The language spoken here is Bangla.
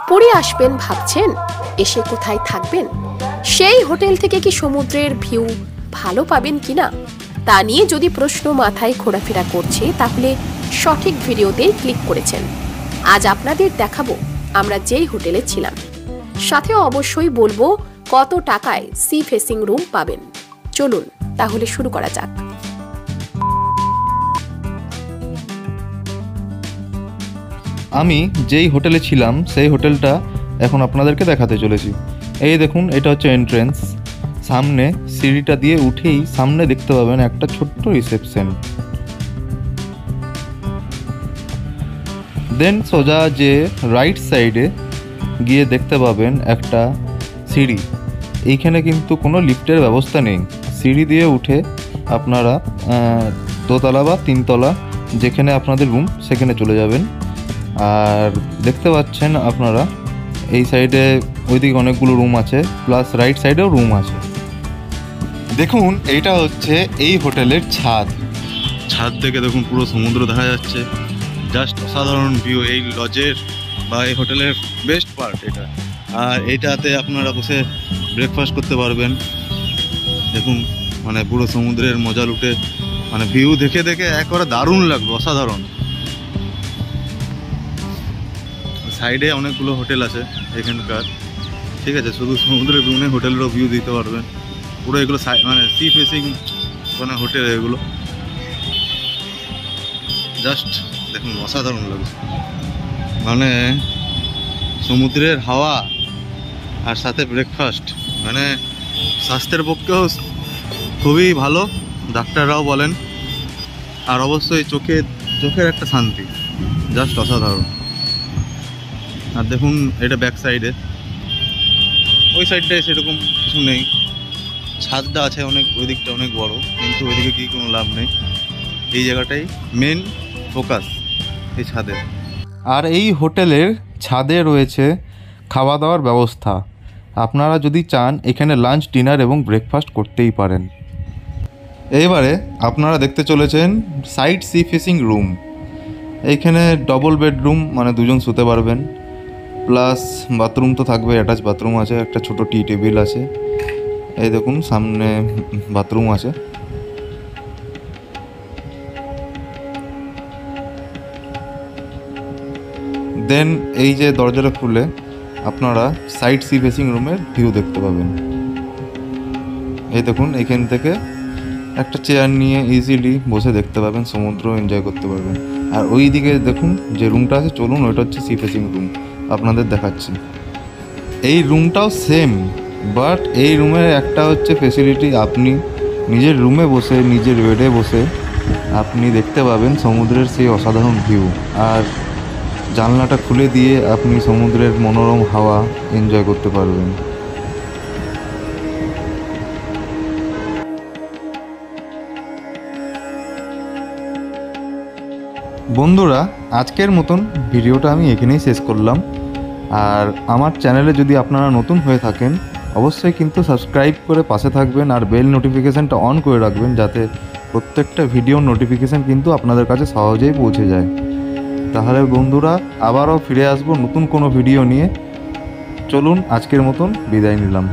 পুরী আসবেন ভাবছেন, এসে কোথায় থাকবেন, সেই হোটেল থেকে কি সমুদ্রের ভিউ ভালো পাবেন কিনা তা নিয়ে যদি প্রশ্ন মাথায় ঘোরাফেরা করছে, তাহলে সঠিক ভিডিওতে ক্লিক করেছেন। আজ আপনাদের দেখাবো আমরা যেই হোটেলে ছিলাম, সাথে অবশ্যই বলবো কত টাকায় সি ফেসিং রুম পাবেন। চলুন তাহলে শুরু করা যাক। আমি যেই হোটেলে ছিলাম সেই হোটেলটা এখন আপনাদেরকে দেখাতে চলেছি। এই দেখুন, এটা হচ্ছে এন্ট্রেন্স। সামনে সিঁড়িটা দিয়ে উঠেই সামনে দেখতে পাবেন একটা ছোট্ট রিসেপশন। দেন সোজা যে রাইট সাইডে গিয়ে দেখতে পাবেন একটা সিঁড়ি। এইখানে কিন্তু কোনো লিফটের ব্যবস্থা নেই। সিঁড়ি দিয়ে উঠে আপনারা দোতলা বা তিনতলা যেখানে আপনাদের রুম সেখানে চলে যাবেন। আর দেখতে পাচ্ছেন আপনারা এই সাইডে ওইদিকে অনেকগুলো রুম আছে, প্লাস রাইট সাইডেও রুম আছে। দেখুন, এইটা হচ্ছে এই হোটেলের ছাদ। ছাদ থেকে দেখুন পুরো সমুদ্র দেখা যাচ্ছে। জাস্ট অসাধারণ ভিউ এই লজের বা এই হোটেলের বেস্ট পার্ট এটা। আর এইটাতে আপনারা বসে ব্রেকফাস্ট করতে পারবেন। দেখুন, মানে পুরো সমুদ্রের মজা লুটে, মানে ভিউ দেখে দেখে একেবারে দারুণ লাগবে, অসাধারণ। সাইডে অনেকগুলো হোটেল আছে এখানকার, ঠিক আছে। শুধু সমুদ্রের ভিউ নেই, হোটেলেরও ভিউ দিতে পারবেন। পুরো এগুলো মানে সি ফেসিং মানে হোটেল এগুলো। জাস্ট দেখুন, অসাধারণ লাগছে। মানে সমুদ্রের হাওয়া আর সাথে ব্রেকফাস্ট, মানে স্বাস্থ্যের পক্ষেও খুবই ভালো, ডাক্তাররাও বলেন। আর অবশ্যই চোখের একটা শান্তি, জাস্ট অসাধারণ। আর দেখুন, এটা ব্যাক সাইডে, ওই সাইডটায় সেরকম কিছু নেই। ছাদটা আছে অনেক, ওই দিকটা অনেক বড়, কিন্তু ওইদিকে কি কোনো লাভ নেই। এই জায়গাটাই মেন ফোকাস, এই ছাদে। আর এই হোটেলের ছাদে রয়েছে খাওয়া দাওয়ার ব্যবস্থা। আপনারা যদি চান এখানে লাঞ্চ, ডিনার এবং ব্রেকফাস্ট করতেই পারেন। এইবারে আপনারা দেখতে চলেছেন সাইড সি ফেসিং রুম। এইখানে ডবল বেডরুম, মানে দুজন শুতে পারবেন, প্লাস বাথরুম তো থাকবে, অ্যাটাচ বাথরুম আছে, একটা ছোটো টি টেবিল আছে। এই দেখুন, সামনে বাথরুম আছে। দেন এই যে দরজাটা খুলে আপনারা সাইড সি ফেসিং রুমের ভিউ দেখতে পাবেন। এই দেখুন, এখান থেকে একটা চেয়ার নিয়ে ইজিলি বসে দেখতে পাবেন, সমুদ্র এনজয় করতে পারবেন। আর ওই দিকে দেখুন যে রুমটা আছে, চলুন ওইটা হচ্ছে সি ফেসিং রুম, আপনাদের দেখাচ্ছি। এই রুমটাও সেম, বাট এই রুমের একটা হচ্ছে ফেসিলিটি, আপনি নিজের রুমে বসে নিজের বেডে বসে আপনি দেখতে পাবেন সমুদ্রের সেই অসাধারণ ভিউ। আর জানলাটা খুলে দিয়ে আপনি সমুদ্রের মনোরম হাওয়া এনজয় করতে পারবেন। বন্ধুরা, আজকের মতন ভিডিওটা আমি এখানেই শেষ করলাম। আর আমার চ্যানেলে যদি আপনারা নতুন হয়ে থাকেন, অবশ্যই কিন্তু সাবস্ক্রাইব করে পাশে থাকবেন আর বেল নোটিফিকেশানটা অন করে রাখবেন, যাতে প্রত্যেকটা ভিডিওর নোটিফিকেশান কিন্তু আপনাদের কাছে সহজেই পৌঁছে যায়। তাহলে বন্ধুরা, আবারও ফিরে আসবো নতুন কোনো ভিডিও নিয়ে। চলুন আজকের মতন বিদায় নিলাম।